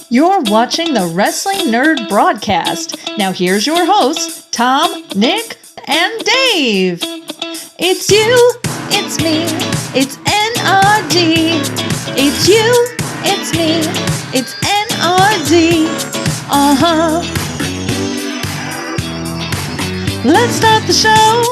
You're watching the Wrestling NRD Broadcast. Now here's your hosts, Tom, Nick, and Dave. It's you, it's me, it's N.R.D. It's you, it's me, it's N.R.D. Uh-huh. Let's start the show.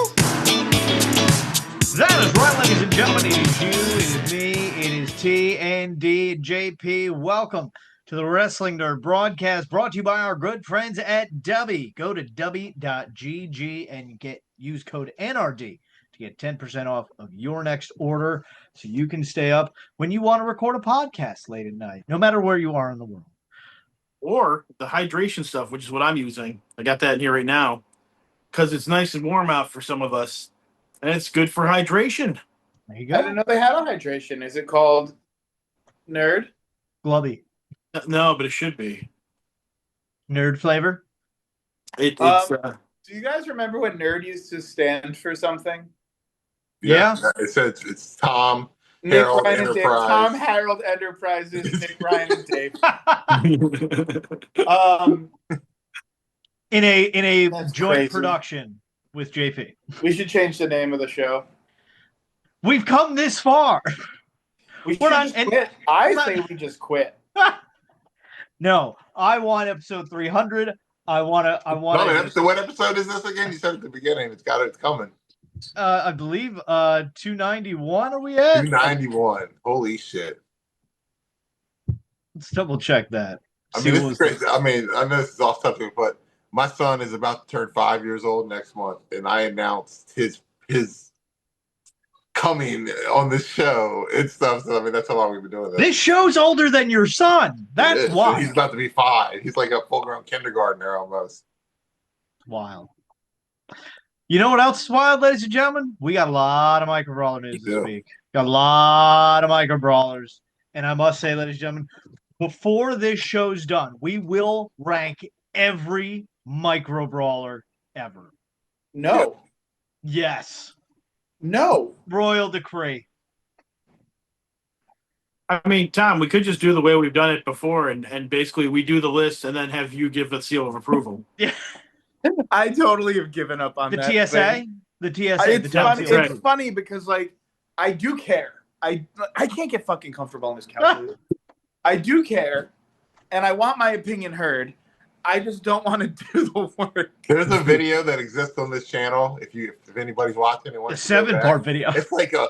That is right, ladies and gentlemen. It is you, it is me, it is T&D JP. Welcome to the Wrestling NRD Broadcast, brought to you by our good friends at W. Go to W.GG and use code NRD to get 10% off of your next order so you can stay up when you want to record a podcast late at night, no matter where you are in the world. Or the hydration stuff, which is what I'm using. I got that in here right now because it's nice and warm out for some of us, and it's good for hydration. There you go. I didn't know they had a hydration. Is it called Nerd? Glubby. No, but it should be. Nerd flavor? It's Do you guys remember when Nerd used to stand for something? Yeah. It says it's Tom, Nick, Harold, Ryan, and Dave. Enterprise. Tom, Harold, Enterprises, Nick, Ryan, and Dave. In a That's joint crazy. production with JP. We should change the name of the show. We've come this far. We should We're not- just and- quit. I say we just quit. No, I want episode 300. I want What episode is this again? You said at the beginning. It's coming. I believe 291 are we at? 291. Holy shit. Let's double check that. I See mean, what this is was- crazy. I mean, I know this is off subject, but my son is about to turn 5 years old next month, and I announced his coming on this show and stuff. So I mean, that's how long we've been doing this. This show's older than your son. That's It is. wild. He's about to be 5. He's like a full-grown kindergartner almost. Wild. You know what else is wild, ladies and gentlemen? We got a lot of micro brawler news We this do. week. Got a lot of micro brawlers. And I must say, ladies and gentlemen, before this show's done, we will rank every micro brawler ever. No. Yes. No. Royal decree. I mean, Tom, we could just do the way we've done it before, and basically we do the list and then have you give the seal of approval. Yeah. I totally have given up on The that. TSA? The TSA. It's the funny. TSA. It's funny because, like, I do care. I can't get fucking comfortable on this couch. I do care, and I want my opinion heard. I just don't want to do the work. There's a video that exists on this channel. If anybody's watching it, The wants to go back. 7-part video. It's like a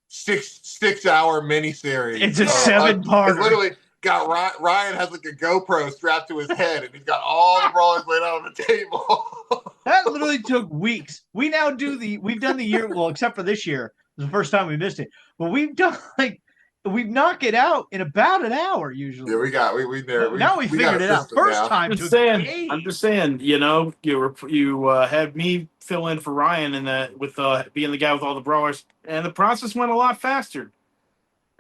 six-hour miniseries. It's a 7-part. It's literally got Ryan has like a GoPro strapped to his head, and he's got all the brawlers laid out on the table. That literally took weeks. We've done the year, well, except for this year. It was the first time we missed it. But we've knocked it out in about an hour usually. Yeah, we there. Now we got figured a it out. system First now. time I'm took just days. saying, you know, you had me fill in for Ryan and that with being the guy with all the brawlers, and the process went a lot faster.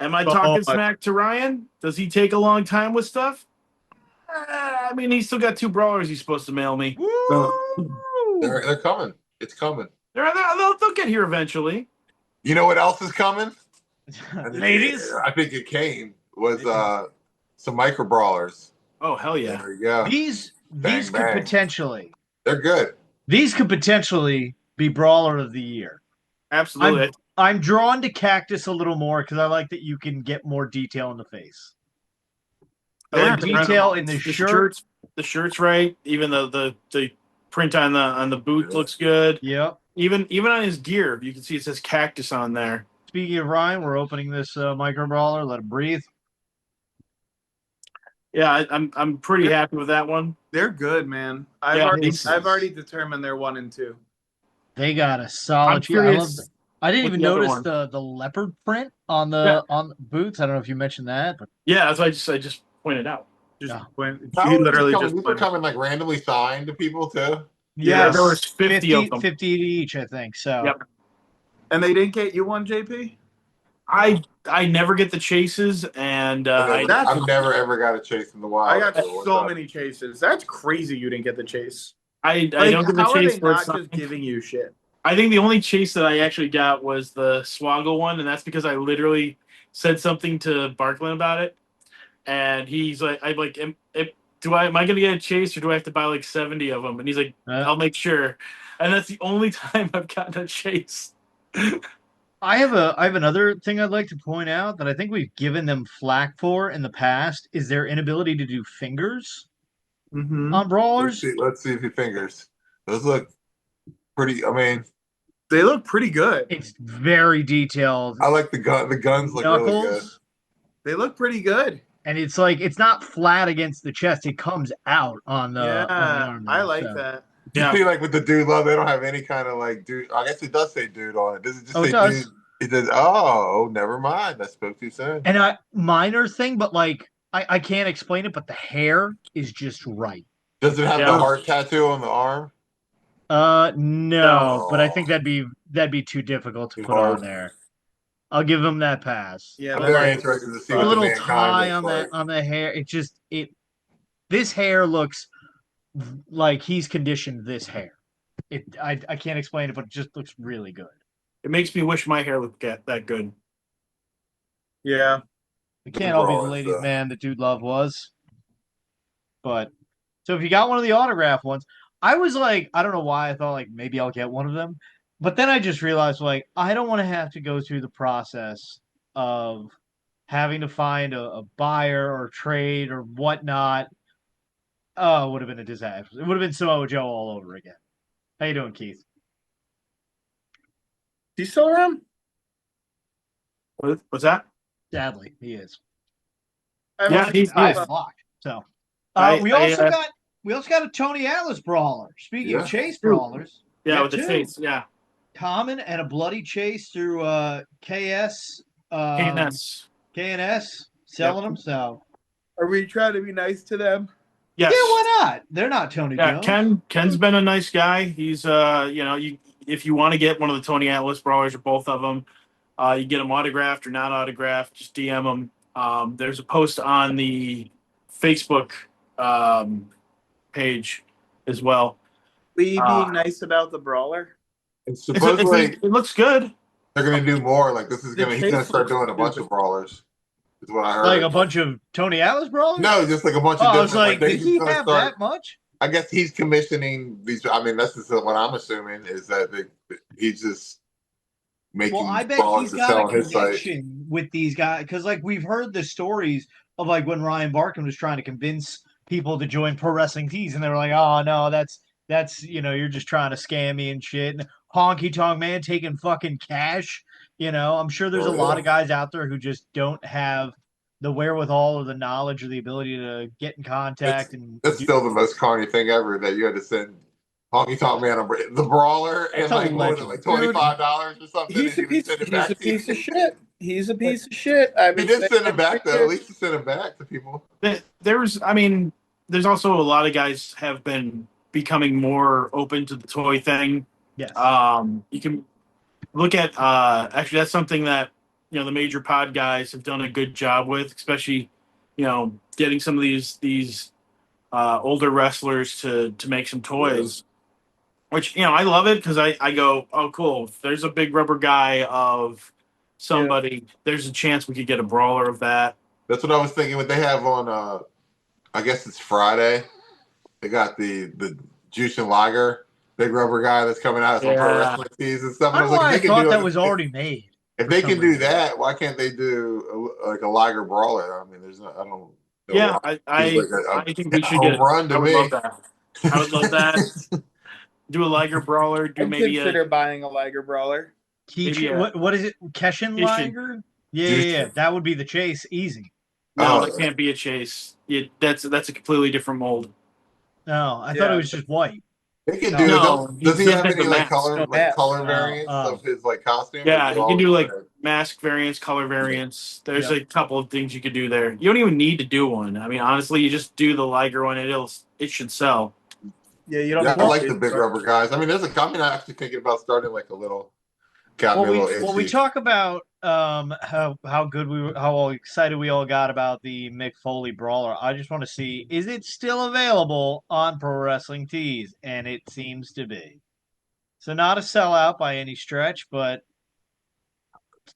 Am I talking smack to Ryan? Does he take a long time with stuff? I mean, he's still got 2 brawlers he's supposed to mail me. Woo! They're coming. It's coming. They'll get here eventually. You know what else is coming? Ladies, I think it came was some micro brawlers. Oh, hell yeah. There you go. these Bang, could bang. potentially be brawler of the year. Absolutely. I'm drawn to Cactus a little more because I like that you can get more detail in the face. I like detail in the shirt. The shirt's right. Even the print on the boot looks good. Yep. Even on his gear, you can see it says Cactus on there. Speaking of Ryan, we're opening this micro brawler. Let it breathe. Yeah, I'm pretty happy with that one. They're good, man. Yeah, I've already determined they're 1 and 2. They got a solid. I'm curious I didn't with even the other notice one. the leopard print on the boots. I don't know if you mentioned that, but Yeah, that's why I just pointed out. Just Yeah. he literally just these are coming like randomly signed to people too. Yeah, there was 50 of them. 50 each, I think. So Yep. And they didn't get you one, JP? I never get the chases, and I've never ever got a chase in the wild. I got What's so up? many chases. That's crazy you didn't get the chase. I Like, don't get the how chase are they for not it's just giving you shit? I think the only chase that I actually got was the Swaggle one, and that's because I literally said something to Barklin about it. and he's like, I'm like, am I gonna get a chase or do I have to buy like 70 of them? And he's like, I'll make sure. And that's the only time I've gotten a chase. I have another thing I'd like to point out that I think we've given them flack for in the past is their inability to do fingers on Brawlers. Let's see if he fingers. Those look pretty. I mean, they look pretty good. It's very detailed. I like the gun. The guns look really good. They look pretty good. And it's like it's not flat against the chest; it comes out on the Yeah, arm. I like that. You see, like with the dude love, they don't have any kind of like dude. I guess it does say dude on it. Does it just say dude? It does. Oh, never mind. I spoke too soon. And a minor thing, but like I can't explain it, but the hair is just right. Does it have the heart tattoo on the arm? No, but I think that'd be too difficult to put on there. I'll give him that pass. Yeah, I'm very interested to see a what little the tie on the hair. This hair looks like he's conditioned this hair. I can't explain it, but it just looks really good. It makes me wish my hair looked that good. Yeah. It can't all be the ladies' man that Dude Love was. But so if you got one of the autograph ones, I was like, I don't know why I thought like maybe I'll get one of them. But then I just realized like I don't want to have to go through the process of having to find a buyer or trade or whatnot. Oh, it would have been a disaster. It would have been Samoa Joe all over again. How you doing, Keith? He still around? What's that? Sadly, he is. Yeah, he's blocked. So we also got a Tony Atlas brawler. Speaking of chase brawlers, with the chase, common and a bloody chase through KS, KNS selling them. So are we trying to be nice to them? Yes. Yeah, why not? They're not Tony Jones. Ken's been a nice guy. He's if you want to get one of the Tony Atlas brawlers or both of them, you get them autographed or not autographed, just DM them. There's a post on the Facebook page as well. Being nice about the brawler. It's supposedly it looks good. They're gonna do more. Like he's gonna start doing a bunch of brawlers. Is what I heard. Like a bunch of Tony Atlas brawlers? No, just like a bunch of different. I was like, did he have that much? I guess he's commissioning these. I mean, that's just what I'm assuming is that he's just making. Well, I bet he's got a connection with these guys because, like, we've heard the stories of like when Ryan Barkham was trying to convince people to join Pro Wrestling Tees, and they were like, "Oh no, that's you're just trying to scam me and shit." And Honky Tonk Man taking fucking cash. I'm sure there's a lot of guys out there who just don't have the wherewithal or the knowledge or the ability to get in contact. That's still the most corny thing ever that you had to send Honky Tonk Man the brawler and like $25 or something. He's a piece of shit. He's a piece of shit. I mean, he did send him back though. At least he sent him back to people. There's also a lot of guys have been becoming more open to the toy thing. Yes. You can look at actually that's something that the major pod guys have done a good job with, especially getting some of these older wrestlers to make some toys, which I love it because I go, oh cool, if there's a big rubber guy of somebody, there's a chance we could get a brawler of that. That's what I was thinking. What they have on I guess it's Friday, they got the Juice and Lager big rubber guy that's coming out on Pro Wrestling Tees and stuff. I don't know why I thought that was already made. If they can do that, why can't they do like a Liger brawler? I mean, there's no, I don't know. Yeah, I think we should get it. Run to I would me. love that. I would love that. Do a Liger brawler. Consider buying a Liger brawler. What is it? Keshin Liger? Yeah. That would be the chase. Easy. No, it can't be a chase. That's a completely different mold. No, I thought it was just white. They can do. Does he have any color variants of his costume? Yeah, he can do mask variants, color variants. There's a couple of things you could do there. You don't even need to do one. I mean, honestly, you just do the Liger one, and it should sell. Yeah, you don't. I like the big rubber guys. I mean, I'm actually thinking about starting like a little. We talk about how good how excited we all got about the Mick Foley brawler. I just want to see, is it still available on Pro Wrestling Tees? And it seems to be. So not a sellout by any stretch, but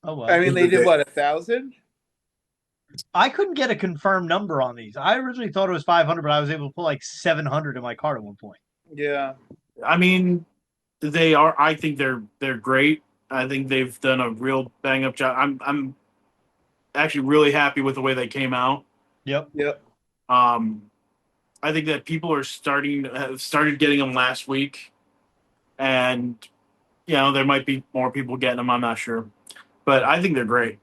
I mean, they did what, 1,000? I couldn't get a confirmed number on these. I originally thought it was 500, but I was able to put like 700 in my cart at one point. Yeah. I mean, they are. I think they're great. I think they've done a real bang up job. I'm actually really happy with the way they came out. Yep. I think that people are started getting them last week, and there might be more people getting them. I'm not sure, but I think they're great.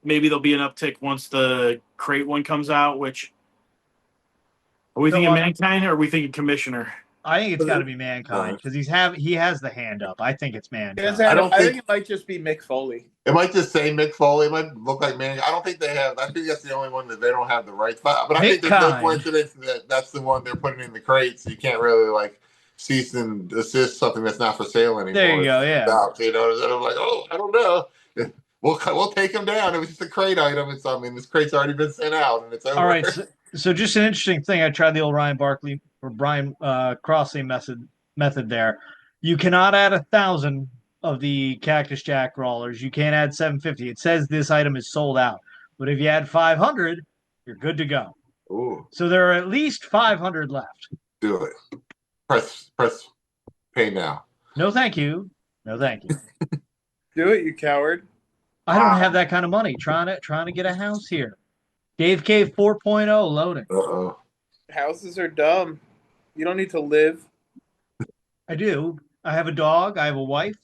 Maybe there'll be an uptick once the crate one comes out. Which are we thinking, Mankind, or are we thinking Commissioner? I think it's got to be Mankind because he has the hand up. I think it's Mankind. I think it might just be Mick Foley. It might just say Mick Foley. It might look like Mankind. I don't think they have. I think that's the only one that they don't have the rights. But I think there's no coincidence that that's the one they're putting in the crate, so you can't really like cease and desist something that's not for sale anymore. There you go. Yeah. And I'm like, I don't know. We'll take them down. It was just a crate item. This crate's already been sent out, and it's over. All right. So just an interesting thing. I tried the old Ryan Crossley method there. You cannot add 1,000 of the Cactus Jack Brawlers. You can't add 750. It says this item is sold out. But if you add 500, you're good to go. Ooh. So there are at least 500 left. Do it. Press pay now. No, thank you. No, thank you. Do it, you coward. I don't have that kind of money. Trying to get a house here. Dave K 4.0 loading. Uh-oh. Houses are dumb. You don't need to live. I do. I have a dog. I have a wife.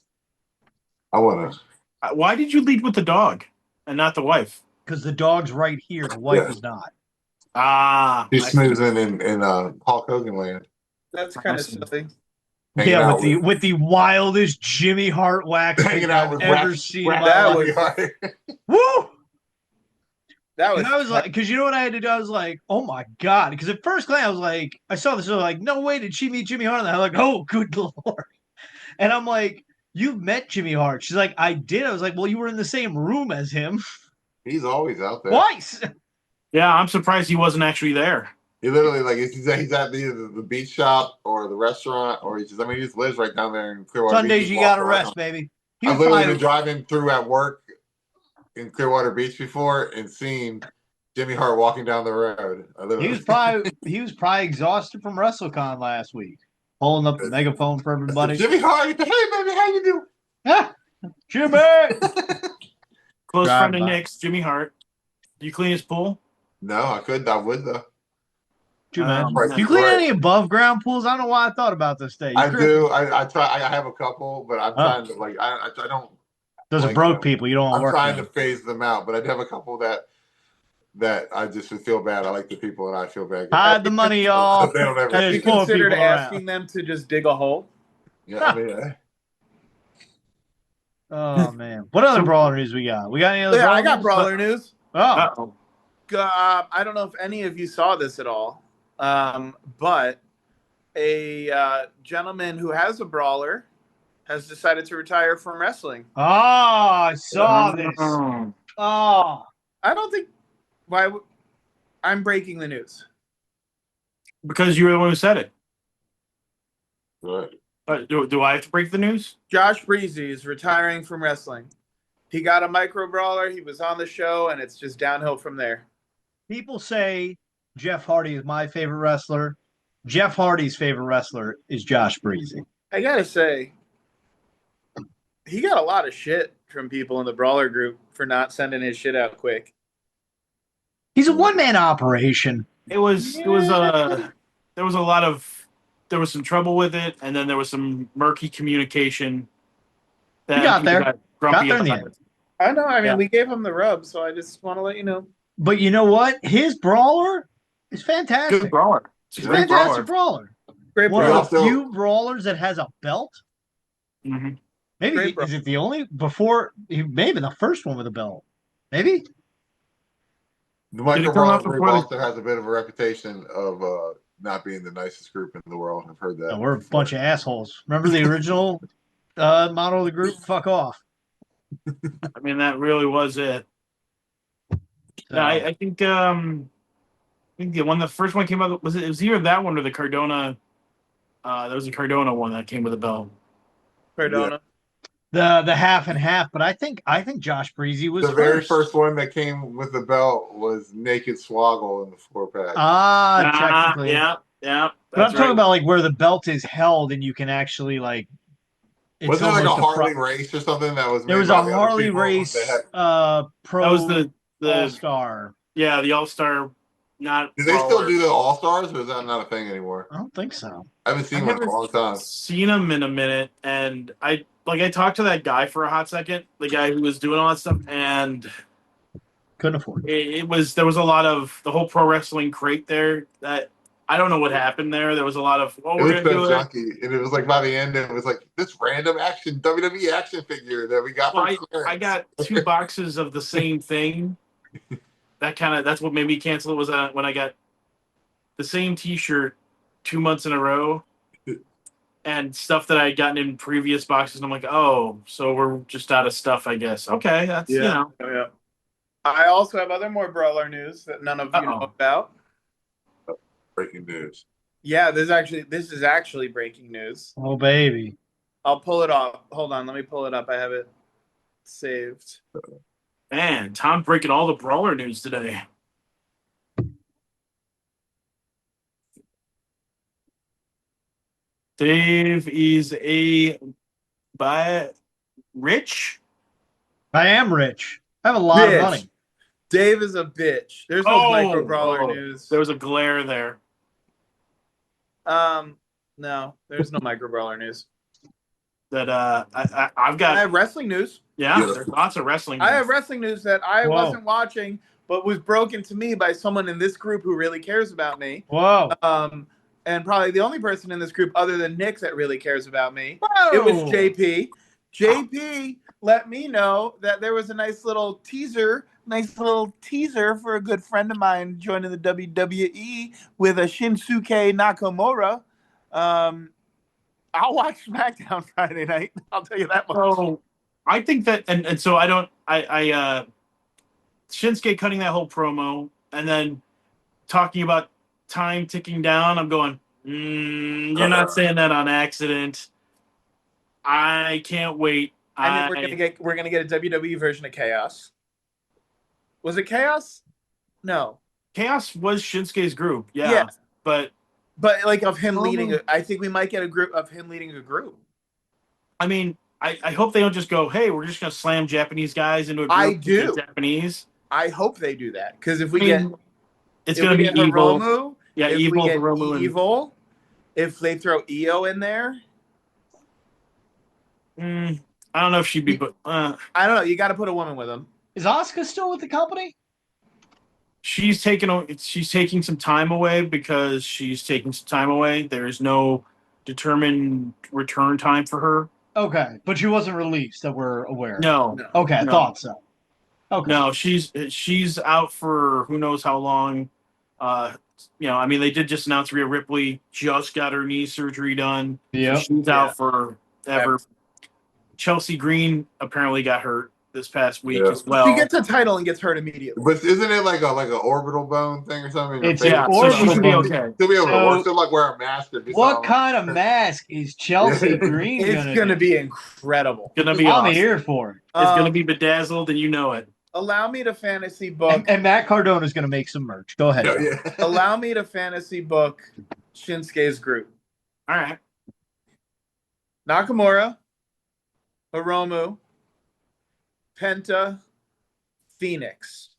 I want to. Why did you lead with the dog and not the wife? Because the dog's right here. The wife is not. He's snoozing in Hulk Hogan land. That's kind of silly. Yeah, with the wildest Jimmy Hart wax hanging out with ever seen. Woo! That was. And I was like, because you know what I had to do? I was like, oh my god! Because at first glance, I was like, I saw this, I was like, no way did she meet Jimmy Hart? And I'm like, oh, good lord! And I'm like, you've met Jimmy Hart? She's like, I did. I was like, well, you were in the same room as him. He's always out there. Twice. Yeah, I'm surprised he wasn't actually there. He literally he's at either the beach shop or the restaurant, or he just lives right down there in Clearwater. Sundays you gotta rest, baby. I've literally been driving through at work in Clearwater Beach before and seen Jimmy Hart walking down the road. He was probably exhausted from WrestleCon last week, holding up the megaphone for everybody. Jimmy Hart, hey baby, how you doing? Yeah, Jimmy. Close friend of Nick's, Jimmy Hart. Do you clean his pool? No, I couldn't. I would though. Do you clean any above ground pools? I don't know why I thought about this day. I do. I try. I have a couple, but I'm trying to I don't. Those are broke people. You don't want to work. I'm trying to phase them out, but I do have a couple that I just would feel bad. I like the people, and I feel bad. Hide the money, y'all. They don't ever. Have you considered asking them to just dig a hole? Yeah, Oh man, what other brawler news we got? We got any other? I got brawler news. Oh, I don't know if any of you saw this at all, but a gentleman who has a brawler has decided to retire from wrestling. Oh, I saw this. Oh, I don't think. Why? I'm breaking the news because you were the one who said it. Right. Do I have to break the news? Josh Breezy is retiring from wrestling. He got a micro brawler. He was on the show, and it's just downhill from there. People say Jeff Hardy is my favorite wrestler. Jeff Hardy's favorite wrestler is Josh Breezy. I gotta say, he got a lot of shit from people in the brawler group for not sending his shit out quick. He's a one-man operation. There was some trouble with it, and then there was some murky communication. That got there. Got there in the end. I know. I mean, we gave him the rub, so I just want to let you know. But you know what? His brawler is fantastic. Good brawler. It's a fantastic brawler. Great brawler. One of the few brawlers that has a belt. Mm-hmm. Maybe is it the only before? Maybe the first one with a belt. Maybe. The micro brawler group also has a bit of a reputation of not being the nicest group in the world. I've heard that. No, we're a bunch of assholes. Remember the original model of the group? Fuck off. I mean, that really was it. So, I think the one, the first one came out, it was either that one or the Cardona. There was a Cardona one that came with a belt. Cardona. the half and half, but I think Josh Breezy was the very first one that came with the belt was Naked Swoggle in the 4-pack. Technically. Yeah. But I'm talking about like where the belt is held and you can actually like. Was there like a Harley race or something that was? There was a Harley race. Pro. That was the All-Star. Yeah, the All-Star. Not. Do they still do the All-Stars, or is that not a thing anymore? I don't think so. I haven't seen one in a long time. Seen them in a minute, and I talked to that guy for a hot second, the guy who was doing all that stuff, and couldn't afford it. There was a lot of the whole pro wrestling crate there that I don't know what happened there. There was a lot of we're gonna do it, and it was like by the end, it was like this random action WWE action figure that we got. I got 2 boxes of the same thing. That's what made me cancel it, was when I got the same T-shirt 2 months in a row and stuff that I had gotten in previous boxes. And I'm like, oh, so we're just out of stuff, I guess. Okay, that's Yeah. I also have more Brawler news that none of you know about. Breaking news. Yeah, this is actually breaking news. Oh baby. I'll pull it off. Hold on, let me pull it up. I have it saved. Man, Tom breaking all the Brawler news today. Dave is rich? I am rich. I have a lot of money. Dave is a bitch. There's no micro Brawler news. There was a glare there. No, there's no micro Brawler news. That I've got. I have wrestling news. Yeah, there's lots of wrestling news. I have wrestling news that I wasn't watching, but was broken to me by someone in this group who really cares about me. Whoa. And probably the only person in this group other than Nick that really cares about me. Whoa. It was JP. JP let me know that there was a nice little teaser for a good friend of mine joining the WWE with a Shinsuke Nakamura. I'll watch SmackDown Friday night. I'll tell you that much. So I think that, and so Shinsuke cutting that whole promo and then talking about time ticking down. I'm going, you're not saying that on accident. I can't wait. I mean, we're gonna get a WWE version of Chaos. Was it Chaos? No. Chaos was Shinsuke's group. Yeah. But like of him leading, I think we might get a group of him leading a group. I mean, I hope they don't just go, hey, we're just gonna slam Japanese guys into a group. I do. Japanese. I hope they do that because if we get, it's gonna be evil. Hiromu, yeah, if evil. We get Hiromu evil. If they throw Io in there. I don't know if she'd be, but I don't know. You got to put a woman with him. Is Asuka still with the company? She's taking some time away because she's taking some time away. There is no determined return time for her. Okay, but she wasn't released that we're aware. No. Okay, I thought so. Okay. No, she's out for who knows how long. I mean, they did just announce Rhea Ripley just got her knee surgery done. Yeah, so she's out for ever. Chelsea Green apparently got hurt this past week as well. She gets a title and gets hurt immediately. But isn't it like an orbital bone thing or something? It's so she should be okay. She'll be able to work. She'll like wear a mask. What kind of mask is Chelsea Green? It's gonna be incredible. Gonna be I'm awesome. here for it. It's gonna be bedazzled, and you know it. Allow me to fantasy book. And Matt Cardona is gonna make some merch. Go ahead. Allow me to fantasy book Shinsuke's group. All right. Nakamura, Hiromu, Penta, Phoenix.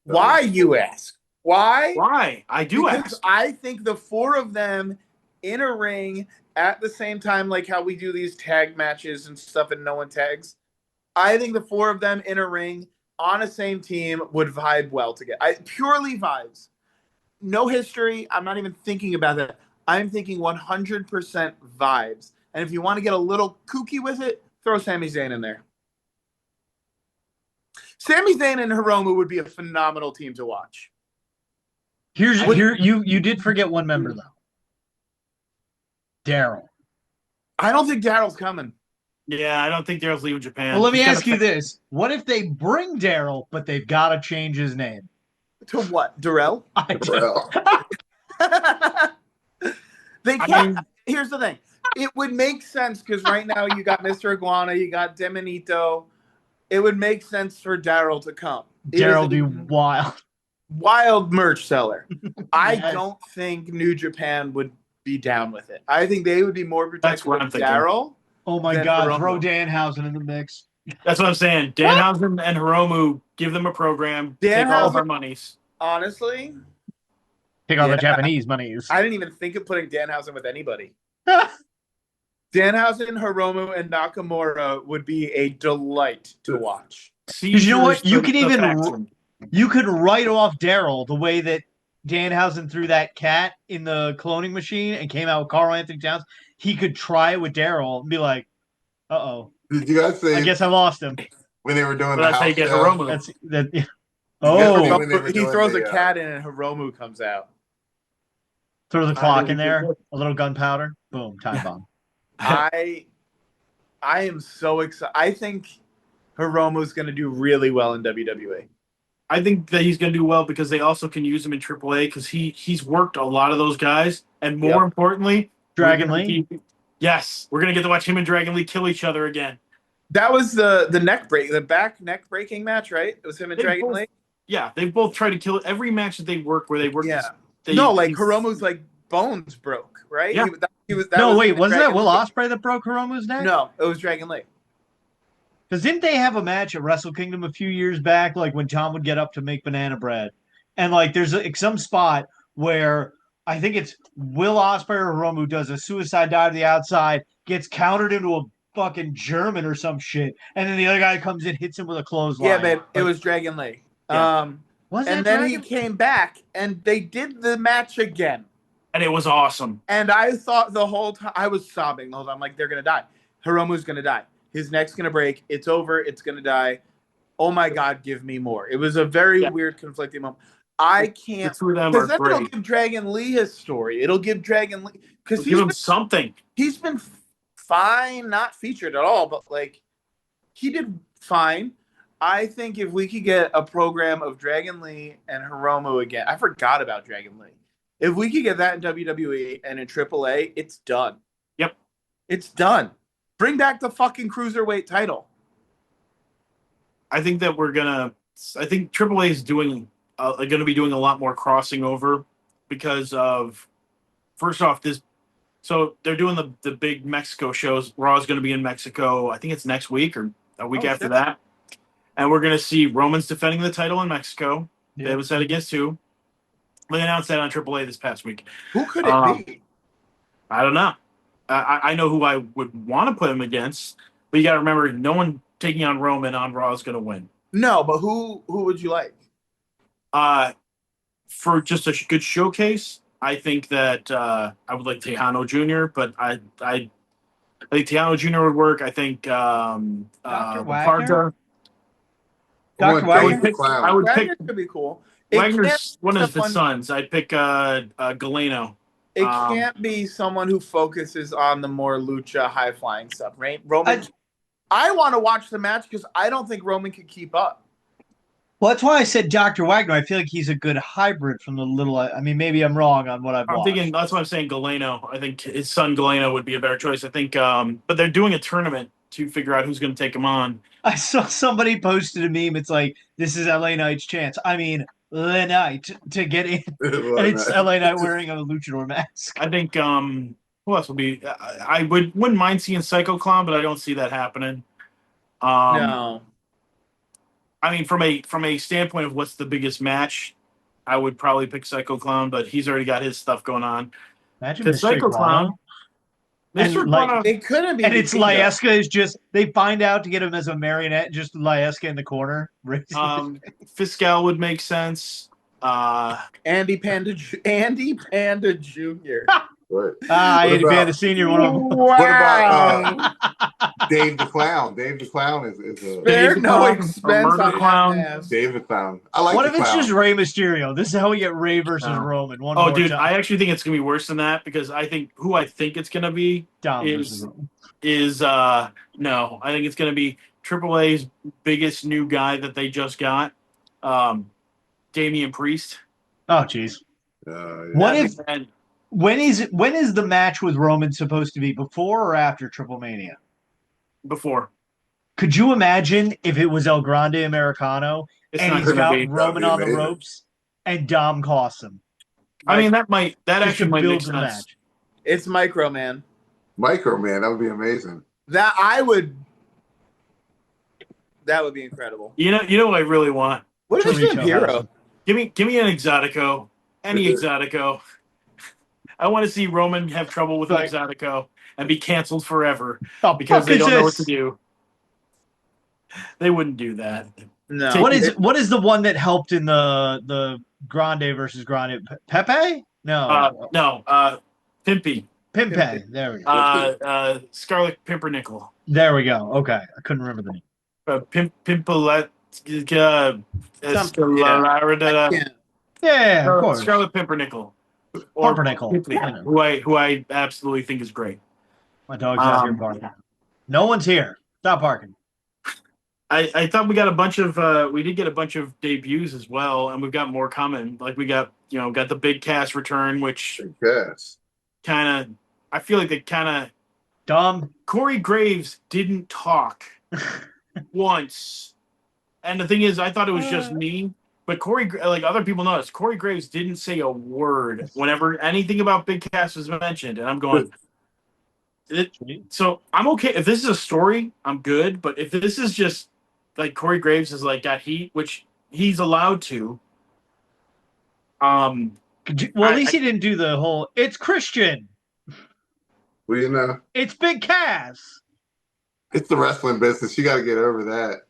Why, you ask? Why? Why? I do because ask. I think the 4 of them in a ring at the same time, like how we do these tag matches and stuff and no one tags. I think the 4 of them in a ring on a same team would vibe well together. Purely vibes. No history. I'm not even thinking about that. I'm thinking 100% vibes. And if you want to get a little kooky with it, throw Sami Zayn in there. Sami Zayn and Hiromu would be a phenomenal team to watch. You did forget one member though. Daryl. I don't think Daryl's coming. Yeah, I don't think Daryl's leaving Japan. Well, let me ask you this. What if they bring Daryl, but they've got to change his name? To what? Darrell? Darrell. They can't. Here's the thing. it would make sense because right now you got Mr. Iguana, you got Demonito. It would make sense for Daryl to come. Daryl be wild. Wild merch seller. I Yes. don't think New Japan would be down with it. I think they would be more That's protective what of I'm thinking. Daryl. Oh my than God! Hiromu. Throw Danhausen in the mix. That's what I'm saying. Danhausen and Hiromu, give them a program. Take all of our monies. Honestly, Take all the Japanese monies. I didn't even think of putting Danhausen with anybody. Danhausen, Hiromu, and Nakamura would be a delight to watch. Because you know what? You could write off Daryl the way that Danhausen threw that cat in the cloning machine and came out with Carl Anthony Towns. He could try it with Daryl and be like, "Uh-oh, Did you guys say? I guess I lost him." When they were doing that's how you get Hiromu. That's that. Yeah. Oh, He throws a cat in and Hiromu comes out. Throws a clock in there, a little gunpowder, boom, time bomb. I am so excited. I think Hiromu's going to do really well in WWE. I think that he's going to do well because they also can use him in AAA because he's worked a lot of those guys, and more importantly, Dragon Lee. Yes, we're going to get to watch him and Dragon Lee kill each other again. That was the back neck breaking match, right? It was him and Dragon Lee. Yeah, they've both tried to kill every match that they work where they work. Yeah. Hiromu's like bones broke, right? Yeah. Wasn't that Will Ospreay that broke Hiromu's neck? No, it was Dragon Lee. Because didn't they have a match at Wrestle Kingdom a few years back, like when Tom would get up to make banana bread, and like there's some spot where I think it's Will Ospreay or Hiromu does a suicide dive to the outside, gets countered into a fucking German or some shit, and then the other guy comes in, hits him with a clothesline. Yeah, but it was Dragon Lee. Yeah. And then he came back, and they did the match again. And it was awesome. And I thought the whole time, I was sobbing the whole time. I'm like, they're going to die. Hiromu's going to die. His neck's going to break. It's over. It's going to die. Oh, my God, give me more. It was a very weird, conflicting moment. I can't. Because then it'll give Dragon Lee his story. It'll give Dragon Lee. Because give him something. He's been fine, not featured at all, but like he did fine. I think if we could get a program of Dragon Lee and Hiromu again, I forgot about Dragon Lee. If we could get that in WWE and in AAA, it's done. Yep. It's done. Bring back the fucking cruiserweight title. I think that I think AAA is going to be doing a lot more crossing over because of, first off, so they're doing the big Mexico shows. Raw is going to be in Mexico. I think it's next week or a week after that. And we're going to see Roman's defending the title in Mexico. Yep. They have said against who? They announced that on AAA this past week. Who could it be? I don't know. I know who I would want to put him against, but you got to remember, no one taking on Roman on Raw is going to win. No, but who would you like? For just a good showcase, I think that I would like Tejano Jr., but I think Tejano Jr. would work. I think Dr. Wagner. Dr. Wagner. I would pick. Could be cool. Wagner's one of his sons. I'd pick Galeno. It can't be someone who focuses on the more lucha, high flying stuff, right? Roman. I want to watch the match because I don't think Roman could keep up. Well, that's why I said Dr. Wagner. I feel like he's a good hybrid from the little. I mean, maybe I'm wrong on what I've watched. Thinking that's why I'm saying Galeno. I think his son Galeno would be a better choice. I think, but they're doing a tournament to figure out who's going to take him on. I saw somebody posted a meme. It's like, this is LA Knight's chance. I mean, LA Knight to get in. And it's LA Knight wearing a luchador mask. I think, who else will be? I wouldn't mind seeing Psycho Clown, but I don't see that happening. No. I mean, from a standpoint of what's the biggest match, I would probably pick Psycho Clown, but he's already got his stuff going on. Imagine Psycho Clown. It couldn't be. And it's Lieska is just, they find out to get him as a marionette, just Lieska in the corner. Fiscal would make sense. Andy Panda Jr. Andy Panda Sr. One of them. Wow. What about Dave the Clown? Dave the Clown is a Spare no expense on clown. Dave the Clown. I like. What if it's just Rey Mysterio? This is how we get Rey versus Roman. Dude, I actually think it's gonna be worse than that because I think it's gonna be is no. I think it's gonna be AAA's biggest new guy that they just got, Damian Priest. Oh, jeez. What if? When is the match with Roman supposed to be? Before or after Triple Mania? Before. Could you imagine if it was El Grande Americano It's and not he's going to got be. Roman on the amazing. ropes and Dom costs him? I mean, that just actually to might build make the sense. match. It's Micro Man. Micro Man, that would be amazing. That would be incredible. You know what I really want? What if it's Chorizo Vampiro? House. Give me an Exotico. Any Exotico. I want to see Roman have trouble with an Exotico and be canceled forever because they don't know what to do. They wouldn't do that. No. What is the one that helped in the Grande versus Grande? Pepe? No. Pimpy. Pimpe. There we go. Scarlet Pimpernickel. There we go. Okay. I couldn't remember the name. Pimpolette. Yeah, of course. Scarlet Pimpernickel. Or Pumpernickel. Pimply, who I absolutely think is great. My dog's out here barking. No one's here. Stop barking. I thought we got a bunch of we did get a bunch of debuts as well, and we've got more coming. Like we got the Big Cass return, which kind of I feel like they kind of dumb. Corey Graves didn't talk once, and the thing is, I thought it was just me, but like other people noticed, Corey Graves didn't say a word whenever anything about Big Cass was mentioned, and I'm going. So I'm okay if this is a story. I'm good, but if this is just like Corey Graves has like got heat, which he's allowed to. Well, at least he didn't do the whole. It's Christian. Well, it's Big Cass. It's the wrestling business. You got to get over that.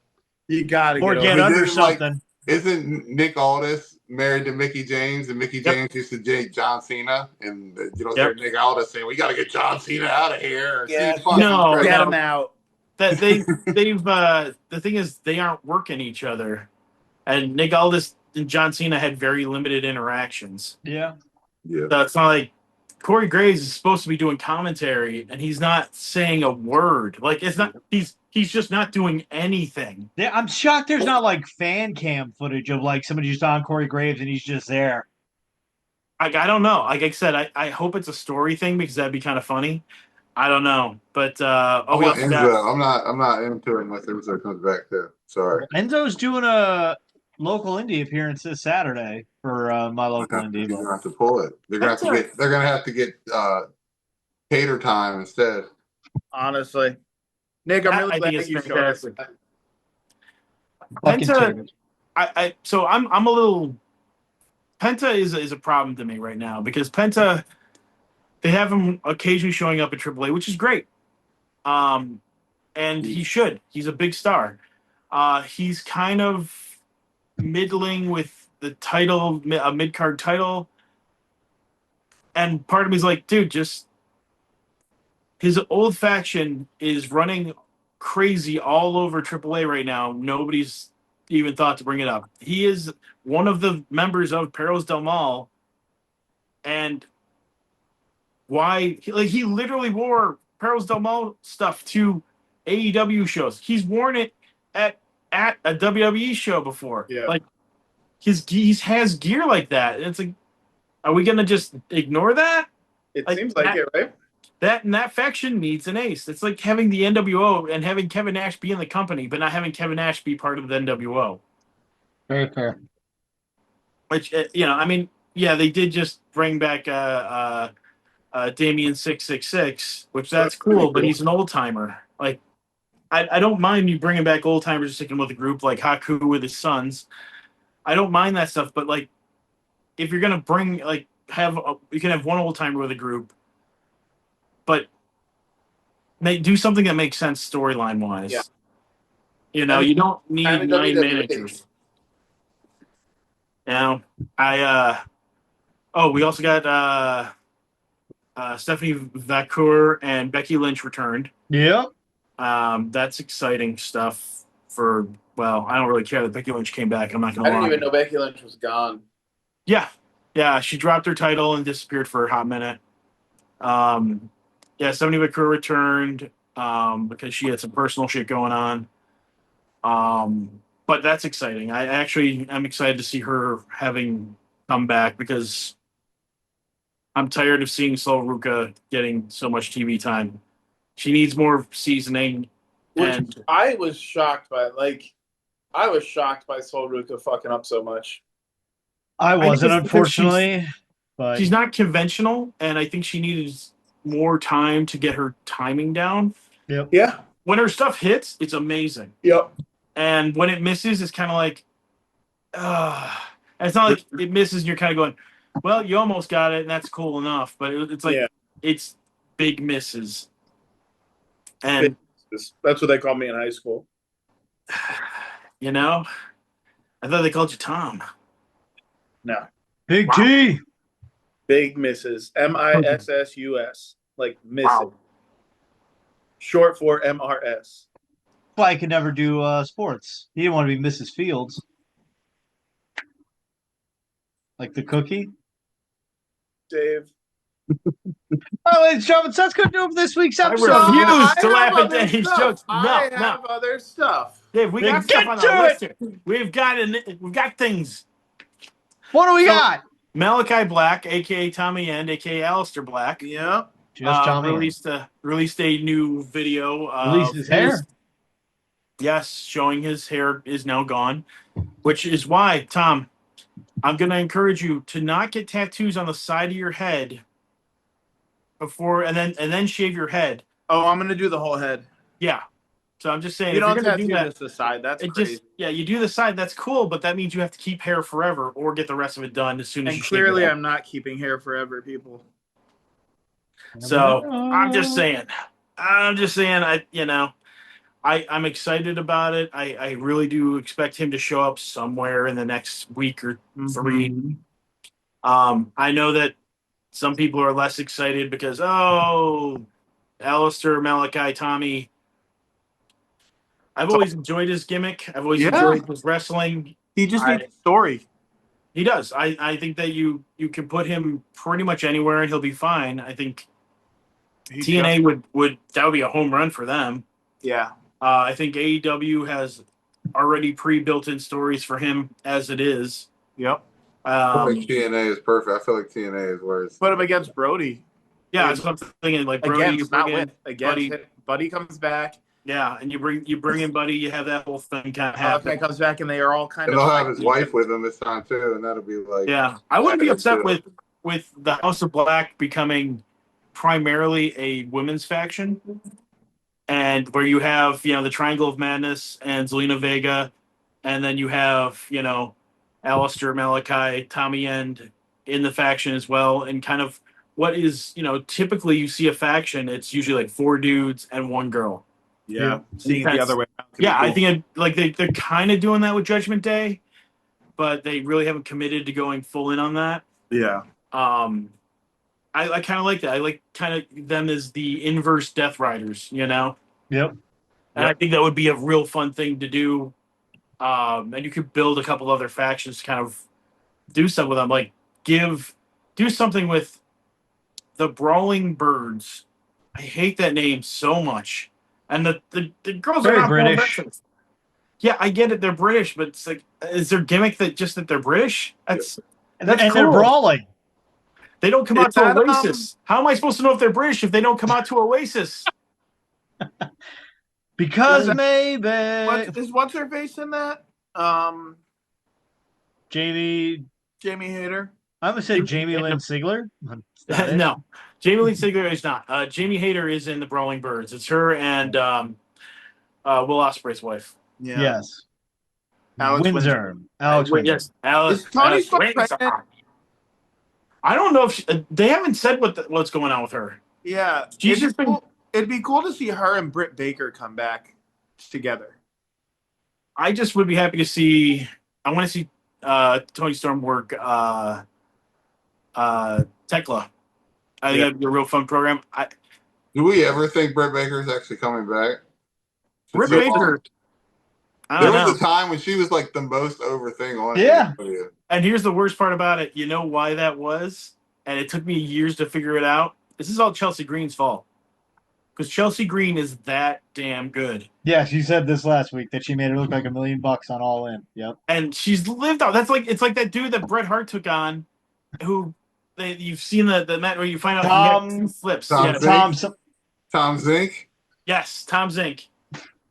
You got to get under something. Isn't Nick Aldis married to Mickey James, and Mickey James used to date John Cena, and hear Nick Aldis saying, "We got to get John Cena out of here." Yeah, get him out. That they've the thing is they aren't working each other, and Nick Aldis and John Cena had very limited interactions. Yeah. So it's not like Corey Graves is supposed to be doing commentary, and he's not saying a word. Like it's not he's just not doing anything. Yeah, I'm shocked there's not like fan cam footage of like somebody just on Corey Graves and he's just there. I don't know. Like I said, I hope it's a story thing because that'd be kind of funny. I don't know, but Enzo. I'm not into it unless Enzo comes back too. Sorry. Enzo's doing a local indie appearance this Saturday for my local indie. You're gonna have to pull it. They're gonna have to get cater time instead. Honestly, Nick, I'm really glad you showed us. Penta, so I'm a little. Penta is a problem to me right now because Penta. They have him occasionally showing up at AAA, which is great. And he should. He's a big star. He's kind of middling with the title, a mid-card title. And part of me is like, dude, just his old faction is running crazy all over AAA right now. Nobody's even thought to bring it up. He is one of the members of Perros del Mal. And why he literally wore Perros del Mal stuff to AEW shows. He's worn it at a WWE show before. Yeah. Like he has gear like that. And it's like, are we gonna just ignore that? It seems like it, right? That faction needs an ace. It's like having the NWO and having Kevin Nash be in the company, but not having Kevin Nash be part of the NWO. Very fair. Which I mean, yeah, they did just bring back Damien 666, which that's cool, but he's an old timer. Like, I don't mind you bringing back old timers and sticking with a group like Haku with his sons. I don't mind that stuff, but like, if you're gonna bring you can have one old timer with a group, but do something that makes sense storyline wise. Yeah. You don't need 9 managers. We also got Stephanie Vacour and Becky Lynch returned. Yeah. That's exciting stuff I don't really care that Becky Lynch came back. I'm not going to lie. I didn't even know Becky Lynch was gone. Yeah. Yeah, she dropped her title and disappeared for a hot minute. Stephanie Vacour returned because she had some personal shit going on. But that's exciting. I'm excited to see her having come back because I'm tired of seeing Sol Ruca getting so much TV time. She needs more seasoning. Which I was shocked by. I was shocked by Sol Ruca fucking up so much. I wasn't, unfortunately. But she's not conventional, and I think she needs more time to get her timing down. Yep. Yeah. When her stuff hits, it's amazing. Yep. And when it misses, it's kind of like, it's not like it misses and you're kind of going, well, you almost got it, and that's cool enough. But it's like, it's big misses. And that's what they called me in high school. You know, I thought they called you Tom. No. Big T. Big misses. MISSUS. Like misses. Wow. Short for MRS. Why I could never do sports. He didn't want to be Mrs. Fields. Like the cookie. Dave. Oh, ladies and gentlemen, so that's going to do it for this week's episode. I refuse to laugh at Dave's jokes. I have other stuff. Dave, we got stuff on our list here. We've got things. What do we got? Malachi Black, aka Tommy End, aka Aleister Black. Yeah. Just Tommy released a new video. Released his hair. Yes, showing his hair is now gone, which is why, Tom, I'm going to encourage you to not get tattoos on the side of your head before, and then shave your head. Oh, I'm going to do the whole head. Yeah. So I'm just saying, you if don't you're going to do that, just the side. That's crazy. You do the side. That's cool, but that means you have to keep hair forever, or get the rest of it done as soon as. And clearly, I'm not keeping hair forever, people. So I'm just saying. I'm excited about it. I really do expect him to show up somewhere in the next week or three. I know that some people are less excited because, Aleister, Malachi, Tommy. I've always enjoyed his gimmick. I've always enjoyed his wrestling. He just needs a story. He does. I think that you can put him pretty much anywhere and he'll be fine. I think TNA would be a home run for them. Yeah. I think AEW has already pre-built-in stories for him as it is. Yep. I think TNA is perfect. I feel like TNA is where it's... Put him against Brody. Yeah, that's what I'm thinking. Like Brody, Buddy comes back. Yeah, and you bring in Buddy. You have that whole thing kind of happen. Comes back, and they are all kind of. And they'll have his wife with him this time too, and that'll be like. Yeah, I wouldn't be upset with the House of Black becoming primarily a women's faction, and where you have the Triangle of Madness and Zelina Vega, and then you have Aleister, Malachi, Tommy End in the faction as well, and kind of what is typically you see a faction, it's usually like 4 dudes and 1 girl. Yeah, seeing it the other way around. Yeah, cool. I think they're kind of doing that with Judgment Day, but they really haven't committed to going full in on that. Yeah. I kind of like that. I like kind of them as the inverse Death Riders, Yep. And I think that would be a real fun thing to do. And you could build a couple other factions to kind of do something with them, like do something with the Brawling Birds. I hate that name so much. And the girls very are not British. Yeah, I get it. They're British, but it's like, is their gimmick that they're British? That's cool. They're brawling. They don't come out to Oasis. How am I supposed to know if they're British if they don't come out to Oasis? Because maybe. What's her face in that? Jamie Hayter. I'm gonna say Jamie Lynn Sigler. No, Jamie Lynn Sigler is not. Jamie Hayter is in the Brawling Birds. It's her and Will Ospreay's wife. Yeah. Yes. Alex Windsor. Alex Windsor. Yes. Alex. Is Tony still pregnant? I don't know if they haven't said what's going on with her. Yeah, it'd be cool to see her and Britt Baker come back together. I just would be happy to see. I want to see Tony Storm work Tekla. I think that'd be a real fun program. Do we ever think Britt Baker is actually coming back? Britt Baker. There was a time when she was like the most over thing on. Yeah. And here's the worst part about it. You know why that was? And it took me years to figure it out. This is all Chelsea Green's fault. Because Chelsea Green is that damn good. Yeah, she said this last week that she made her look like $1 million on All In. Yep. And she's lived out. It's like that dude that Bret Hart took on, who you've seen the match where you find out he had 2 flips. Tom Zink. Yes, Tom Zink.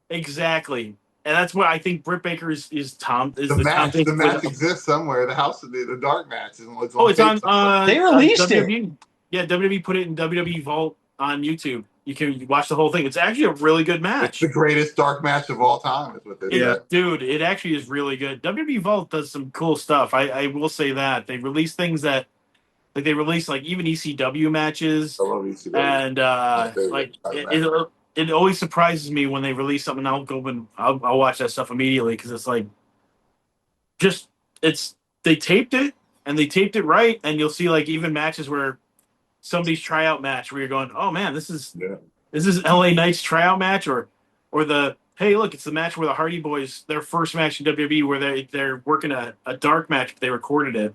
Exactly. And that's what I think Britt Baker is Tom. Is The Tom match. Zink The match exists somewhere. The house of the dark match. It's on. They released WWE. Yeah, WWE put it in WWE Vault on YouTube. You can watch the whole thing. It's actually a really good match. It's the greatest dark match of all time. Is what they said. Dude, it actually is really good. WWE Vault does some cool stuff. I will say that they release things that they release even ECW matches. I love ECW. And it always surprises me when they release something. I'll go and I'll watch that stuff immediately because it's they taped it and they taped it right, and you'll see even matches where somebody's tryout match where you're going, oh man, this is LA Knight's tryout match, or the hey look, it's the match where the Hardy Boys, their first match in WWE, where they're working a dark match, but they recorded it.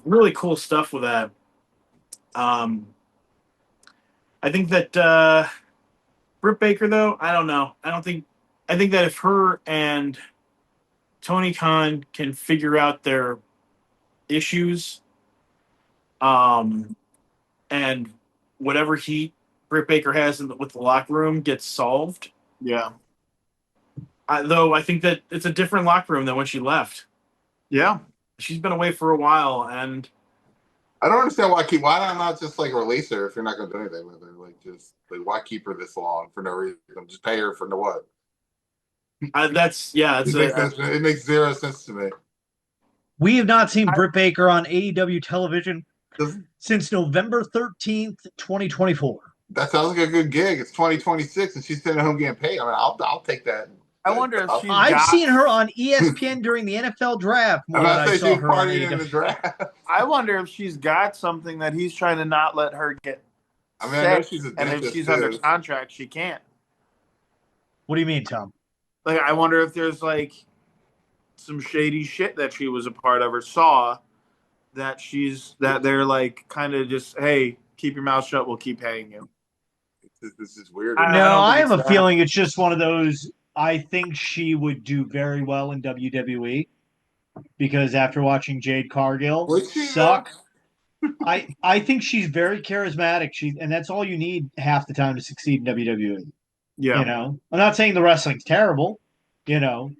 Really cool stuff with that. I think that Britt Baker, though, I don't know. I think that if her and Tony Khan can figure out their issues, and whatever heat Britt Baker has with the locker room gets solved. Yeah. Though I think that it's a different locker room than when she left. Yeah. She's been away for a while, and I don't understand why not just release her if you're not going to do anything with her? Why keep her this long for no reason? Just pay her for what? It makes zero sense to me. We have not seen Britt Baker on AEW television since November 13th, 2024. That sounds like a good gig. It's 2026, and she's sitting at home getting paid. I mean, I'll take that. I wonder if I've seen her on ESPN during the NFL draft more than I saw her on AEW. In the draft. I wonder if she's got something that he's trying to not let her get. I mean, I know she's a dentist, and if she's under contract, she can't. What do you mean, Tom? I wonder if there's some shady shit that she was a part of or saw that they're kind of just, hey, keep your mouth shut, we'll keep paying you. This is weird. I have a feeling it's just one of those. I think she would do very well in WWE because after watching Jade Cargill suck, I think she's very charismatic. And that's all you need half the time to succeed in WWE. Yeah. I'm not saying the wrestling's terrible, No.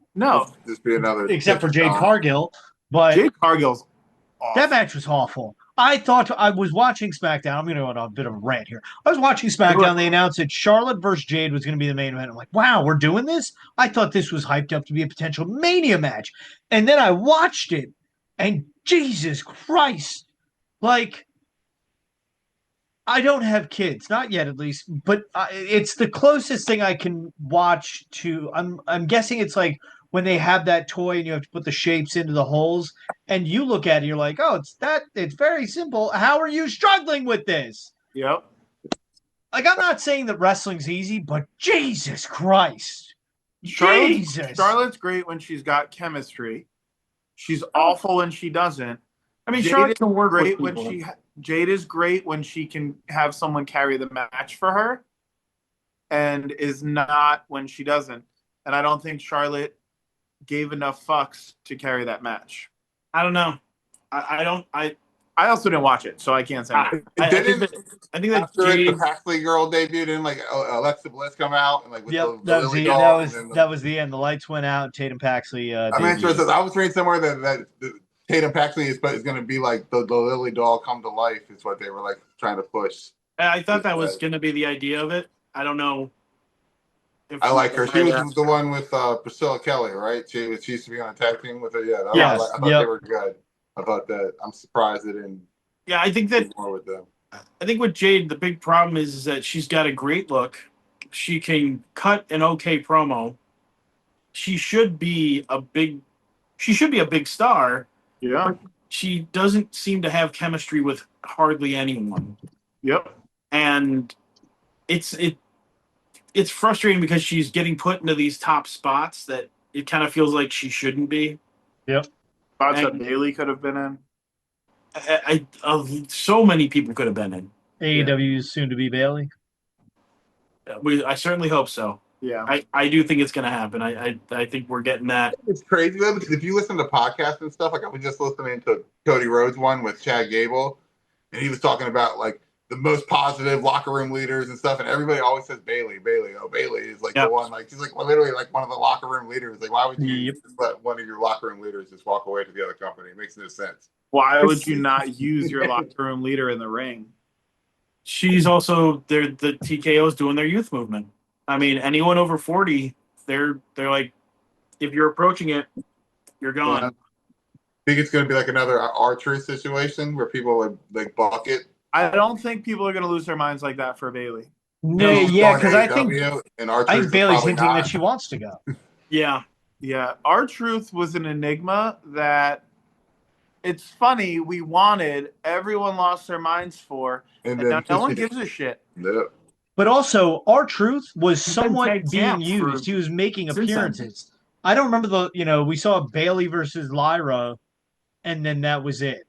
Just be another except for Jade Cargill, but Jade Cargill's awful. That match was awful. I thought I was watching SmackDown. I'm going to go on a bit of a rant here. I was watching SmackDown. They announced that Charlotte versus Jade was going to be the main event. I'm like, wow, we're doing this? I thought this was hyped up to be a potential Mania match. And then I watched it, and Jesus Christ. I don't have kids. Not yet, at least. But it's the closest thing I can watch to... I'm guessing it's when they have that toy and you have to put the shapes into the holes, and you look at it, you're like, oh, it's very simple. How are you struggling with this? Yep. I'm not saying that wrestling's easy, but Jesus Christ. Charlotte's great when she's got chemistry. She's awful when she doesn't. I mean, Charlotte can work great with when Jade is great when she can have someone carry the match for her, and is not when she doesn't. And I don't think Charlotte gave enough fucks to carry that match. I don't know. I also didn't watch it, so I can't say. I think that after the Paxley girl debuted in, Alexa Bliss come out and that was the end. The lights went out. Tatum Paxley. I was reading somewhere that Tatum Paxley is going to be the Lily doll come to life. Is what they were trying to push. I thought that was going to be the idea of it. I don't know. I like her. She was the one with Priscilla Kelly, right? She used to be on a tag team with her. Yeah, I thought they were good. I thought that. I'm surprised they didn't. Yeah, I think that more with them. I think with Jade, the big problem is that she's got a great look. She can cut an okay promo. She should be a big star. Yeah. But she doesn't seem to have chemistry with hardly anyone. Yep. And it's frustrating because she's getting put into these top spots that it kind of feels like she shouldn't be. Yep. Spots that Bailey could have been in. So many people could have been in. AEW is soon to be Bailey. I certainly hope so. Yeah. I do think it's going to happen. I think we're getting that. It's crazy though, because if you listen to podcasts and stuff, like I was just listening to Cody Rhodes one with Chad Gable, and he was talking about like the most positive locker room leaders and stuff, and everybody always says Bailey. Oh, Bailey is like the one, like she's like literally like one of the locker room leaders. Like, why would you just let one of your locker room leaders just walk away to the other company? It makes no sense. Why would you not use your locker room leader in the ring? She's also the TKO's doing their youth movement. I mean, anyone over 40, they're like, if you're approaching it, you're gone. I think it's going to be like another R-Truth situation where people would like bucket. I don't think people are going to lose their minds like that for Bailey. No, yeah, because I think Bailey's hinting not. that she wants to go. Yeah. R-Truth was an enigma that it's funny. We wanted, everyone lost their minds for, and now no one gives a shit. No. But also, R-Truth was somewhat being used. He was making appearances. I don't remember we saw Bailey versus Lyra, and then that was it.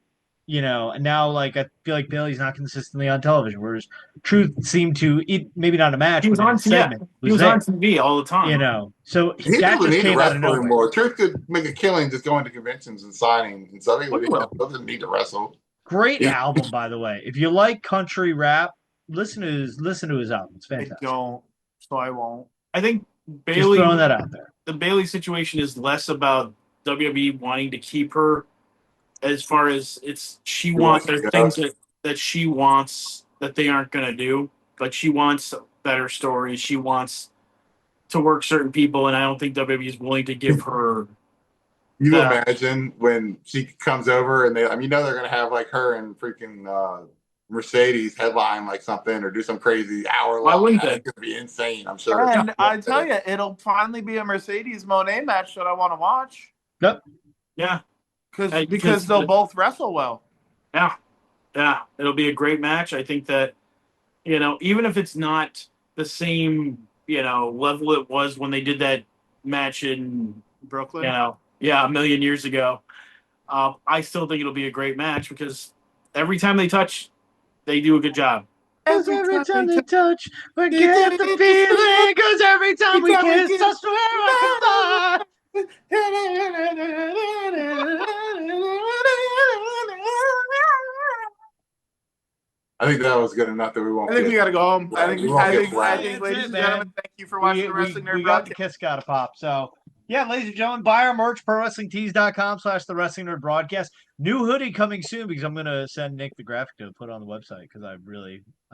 And now, like, I feel like Bailey's not consistently on television, whereas Truth seemed to, maybe not a match, he was but on a segment. He was on TV all the time. So that just came out of nowhere. More. Truth could make a killing just going to conventions and signing and stuff. He doesn't need to wrestle. Great album, by the way. If you like country rap, listen to his album. It's fantastic. I don't, so I won't. I think Bailey, just throwing that out there. The Bailey situation is less about WWE wanting to keep her, as far as she wants things that she wants that they aren't going to do. Like, she wants better stories. She wants to work certain people, and I don't think WWE is willing to give her. You imagine when she comes over and they're going to have like her and freaking Mercedes headline like something or do some crazy hour long. Why wouldn't they? It's going to be insane, I'm sure. And I tell you, it'll finally be a Mercedes Monet match that I want to watch. Yep. Yeah. Because they'll both wrestle well. Yeah. It'll be a great match. I think that, even if it's not the same, level it was when they did that match in Brooklyn. A million years ago. I still think it'll be a great match because every time they touch, they do a good job. Every time they touch, we get the feeling. Because every time we kiss, I swear I can fly. I think that was good enough that we won't. I think we got to go home. I think, ladies and gentlemen, thank you for watching the Wrestling Nerd Broadcast. We got the kiss gotta pop. So, yeah, ladies and gentlemen, buy our merch, ProWrestlingTees.com/the Wrestling Nerd Broadcast. New hoodie coming soon because I'm going to send Nick the graphic to put on the website because I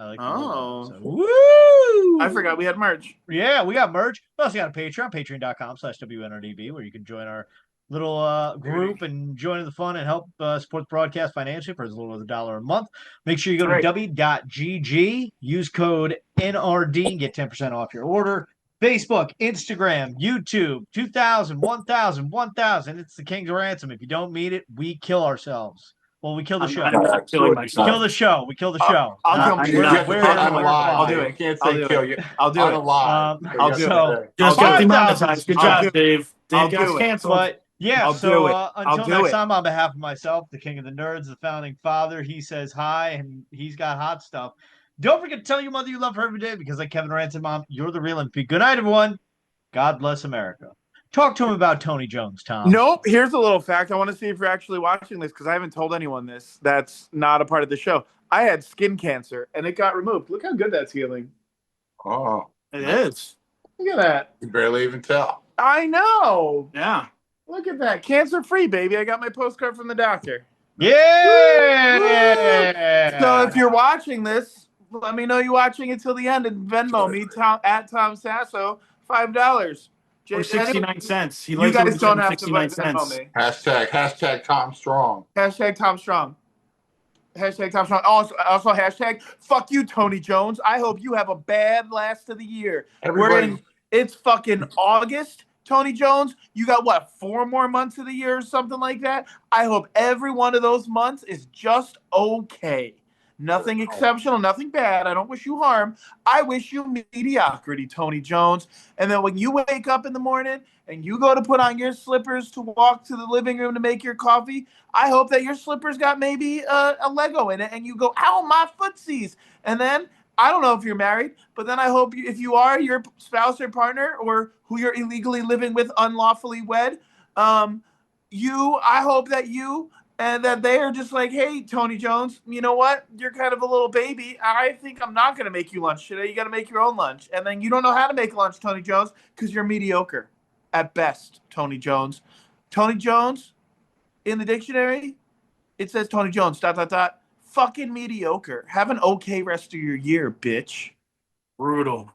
like the logo. So, woo! I forgot we had merch. Yeah, we got merch. We also got a Patreon, patreon.com/WNRDB, where you can join our little group and join the fun and help support the broadcast financially for as little as $1 a month. Make sure you go to w.gg, use code NRD and get 10% off your order. Facebook, Instagram, YouTube, 2,000, 1,000, 1,000. It's the King's Ransom. If you don't meet it, we kill ourselves. Well, we kill the show. Kill the show. We kill the show. I'll do it. You can't say kill you. I'll do it. I'll do it. Just got demonetized. Good job, Dave. Dave got canceled. But yeah, until next time, on behalf of myself, the King of the Nerds, the founding father, he says hi, and he's got hot stuff. Don't forget to tell your mother you love her every day because, like Kevin Ransom, Mom, you're the real MP. Good night, everyone. God bless America. Talk to him about Tony Jones, Tom. Nope. Here's a little fact. I want to see if you're actually watching this because I haven't told anyone this. That's not a part of the show. I had skin cancer, and it got removed. Look how good that's healing. Oh. It is. Look at that. You barely even tell. I know. Yeah. Look at that. Cancer-free, baby. I got my postcard from the doctor. Yeah! Woo! So if you're watching this, let me know you're watching it till the end and Venmo me, at Tom Sasso, $5. Or 69 cents. You guys don't have to Venmo me. Hashtag Tom Strong. Hashtag Tom Strong. Hashtag Tom Strong. Also hashtag fuck you, Tony Jones. I hope you have a bad last of the year. It's fucking August. Tony Jones, you got what, 4 more months of the year or something like that? I hope every one of those months is just okay. Nothing exceptional, nothing bad. I don't wish you harm. I wish you mediocrity, Tony Jones. And then when you wake up in the morning and you go to put on your slippers to walk to the living room to make your coffee, I hope that your slippers got maybe a Lego in it and you go, ow, my footsies. And then I don't know if you're married, but then I hope if you are, your spouse or partner or who you're illegally living with, unlawfully wed, I hope that you and that they are just like, hey, Tony Jones, you know what? You're kind of a little baby. I think I'm not going to make you lunch today. You got to make your own lunch. And then you don't know how to make lunch, Tony Jones, because you're mediocre at best, Tony Jones. Tony Jones, in the dictionary, it says Tony Jones, ... Fucking mediocre. Have an okay rest of your year, bitch. Brutal.